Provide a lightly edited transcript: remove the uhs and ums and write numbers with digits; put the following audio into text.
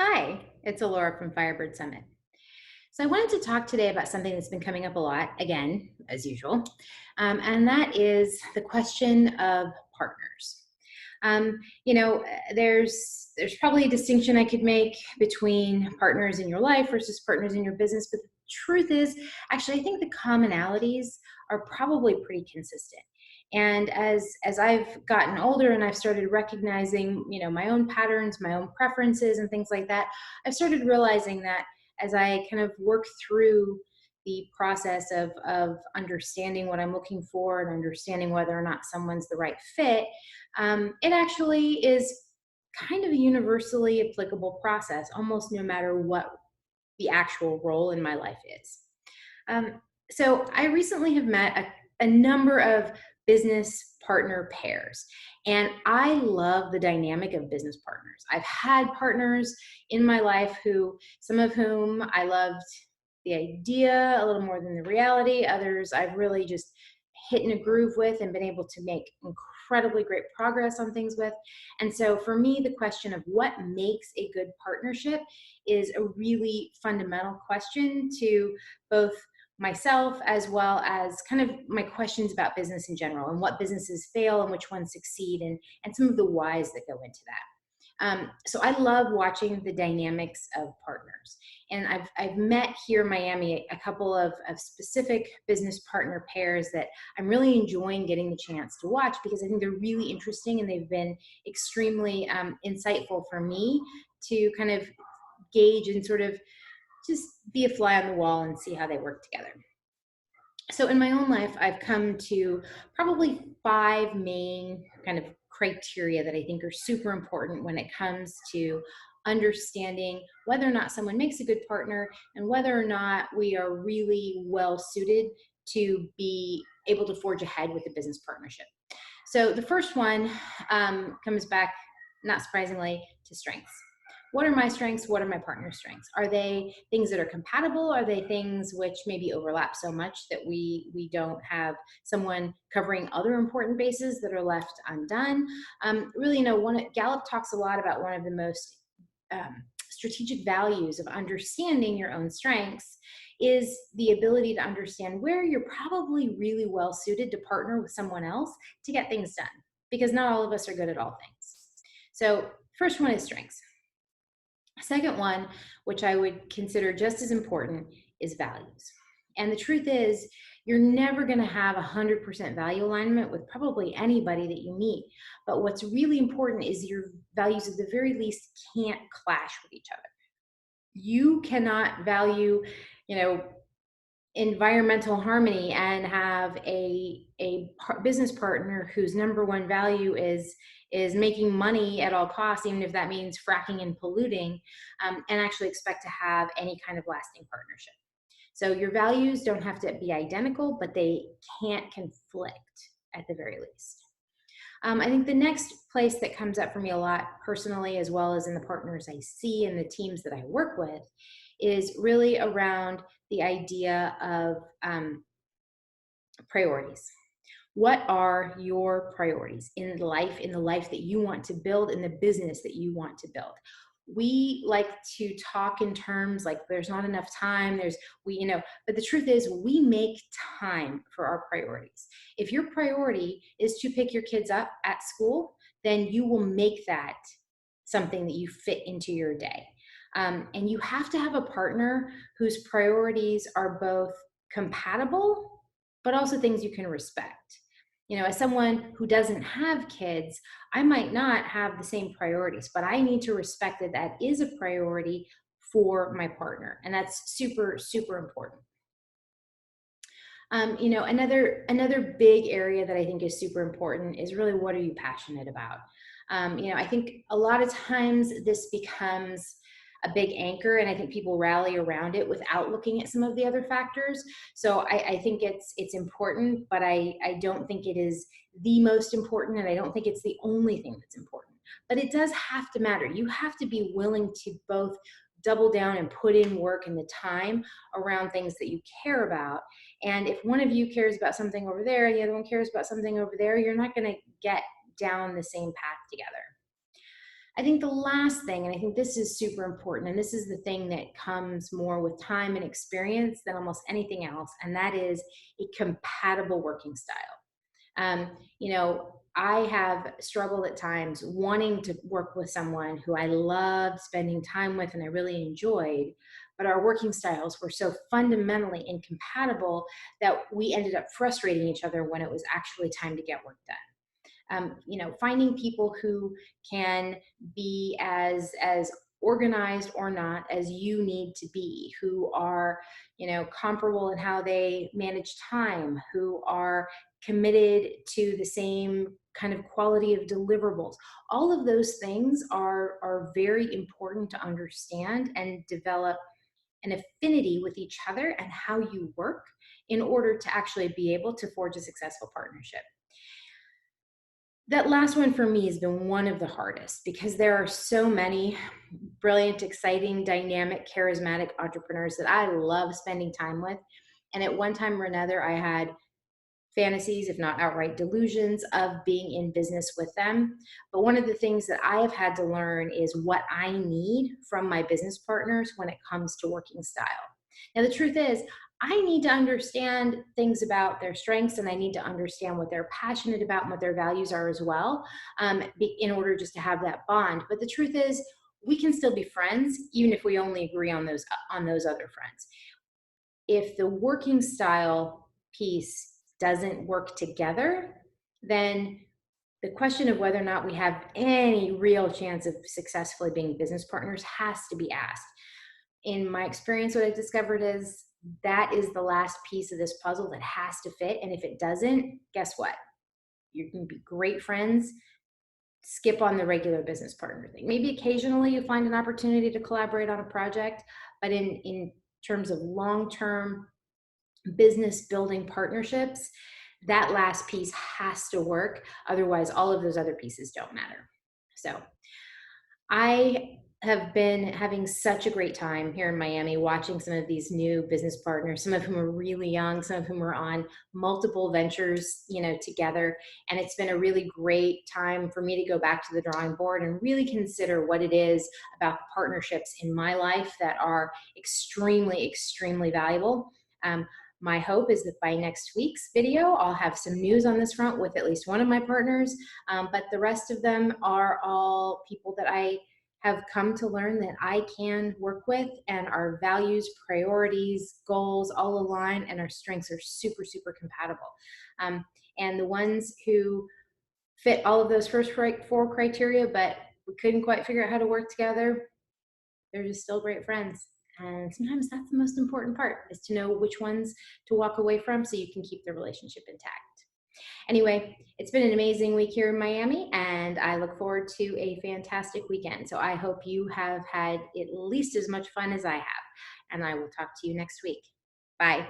Hi, it's Alora from Firebird Summit. So I wanted to talk today about something that's been coming up a lot, again, as usual, and that is the question of partners. There's probably a distinction I could make between partners in your life versus partners in your business, but the truth is, actually, I think the commonalities are probably pretty consistent. And as I've gotten older and I've started recognizing, my own patterns, my own preferences, and things like that, I've started realizing that as I kind of work through the process of understanding what I'm looking for and understanding whether or not someone's the right fit, it actually is kind of a universally applicable process, almost no matter what the actual role in my life is. Um, so I recently have met a number of business partner pairs, and I love the dynamic of business partners. I've had partners in my life some of whom I loved the idea a little more than the reality. Others I've really just hit in a groove with and been able to make incredibly great progress on things with. And so for me, the question of what makes a good partnership is a really fundamental question to both myself as well as kind of my questions about business in general and what businesses fail and which ones succeed and some of the whys that go into that. So I love watching the dynamics of partners. And I've met here in Miami a couple of specific business partner pairs that I'm really enjoying getting the chance to watch because I think they're really interesting and they've been extremely insightful for me to kind of gauge and sort of just be a fly on the wall and see how they work together. So in my own life, I've come to probably five main kind of criteria that I think are super important when it comes to understanding whether or not someone makes a good partner and whether or not we are really well suited to be able to forge ahead with a business partnership. So the first one comes back, not surprisingly, to strengths. What are my strengths? What are my partner's strengths? Are they things that are compatible? Are they things which maybe overlap so much that we don't have someone covering other important bases that are left undone? Really, Gallup talks a lot about one of the most strategic values of understanding your own strengths is the ability to understand where you're probably really well suited to partner with someone else to get things done, because not all of us are good at all things. So first one is strengths. Second one, which I would consider just as important, is values. And the truth is, you're never going to have 100% value alignment with probably anybody that you meet. But what's really important is your values, at the very least, can't clash with each other. You cannot value, you know, environmental harmony and have a business partner whose number one value is making money at all costs, even if that means fracking and polluting, and actually expect to have any kind of lasting partnership. So your values don't have to be identical, but they can't conflict at the very least. I think the next place that comes up for me a lot personally, as well as in the partners I see and the teams that I work with, is really around the idea of priorities. What are your priorities in the life that you want to build, in the business that you want to build? We like to talk in terms like there's not enough time, but the truth is we make time for our priorities. If your priority is to pick your kids up at school, then you will make that something that you fit into your day. And you have to have a partner whose priorities are both compatible, but also things you can respect. As someone who doesn't have kids, I might not have the same priorities, but I need to respect that that is a priority for my partner. And that's super, super important. Another big area that I think is super important is really, what are you passionate about? I think a lot of times this becomes a big anchor, and I think people rally around it without looking at some of the other factors. So I think it's important, but I don't think it is the most important, and I don't think it's the only thing that's important. But it does have to matter. You have to be willing to both double down and put in work and the time around things that you care about. And if one of you cares about something over there and the other one cares about something over there, you're not going to get down the same path together. I think the last thing, and I think this is super important, and this is the thing that comes more with time and experience than almost anything else, and that is a compatible working style. I have struggled at times wanting to work with someone who I loved spending time with and I really enjoyed, but our working styles were so fundamentally incompatible that we ended up frustrating each other when it was actually time to get work done. Finding people who can be as organized or not as you need to be, who are comparable in how they manage time, who are committed to the same kind of quality of deliverables. All of those things are very important to understand and develop an affinity with each other and how you work in order to actually be able to forge a successful partnership. That last one for me has been one of the hardest because there are so many brilliant, exciting, dynamic, charismatic entrepreneurs that I love spending time with. And at one time or another, I had fantasies, if not outright delusions, of being in business with them. But one of the things that I have had to learn is what I need from my business partners when it comes to working style. Now, the truth is, I need to understand things about their strengths and I need to understand what they're passionate about and what their values are as well, in order just to have that bond. But the truth is, we can still be friends even if we only agree on those other friends. If the working style piece doesn't work together, then the question of whether or not we have any real chance of successfully being business partners has to be asked. In my experience, what I've discovered is that is the last piece of this puzzle that has to fit. And if it doesn't, guess what? You can be great friends, skip on the regular business partner thing. Maybe occasionally you find an opportunity to collaborate on a project, but in terms of long-term business building partnerships, that last piece has to work. Otherwise, all of those other pieces don't matter. So I have been having such a great time here in Miami watching some of these new business partners, some of whom are really young, some of whom are on multiple ventures, together. And it's been a really great time for me to go back to the drawing board and really consider what it is about the partnerships in my life that are extremely, extremely valuable. My hope is that by next week's video, I'll have some news on this front with at least one of my partners, but the rest of them are all people that I have come to learn that I can work with, and our values, priorities, goals all align, and our strengths are super, super compatible. And the ones who fit all of those first four criteria, but we couldn't quite figure out how to work together, they're just still great friends. And sometimes that's the most important part, is to know which ones to walk away from so you can keep the relationship intact. Anyway, it's been an amazing week here in Miami, and I look forward to a fantastic weekend. So I hope you have had at least as much fun as I have, and I will talk to you next week. Bye.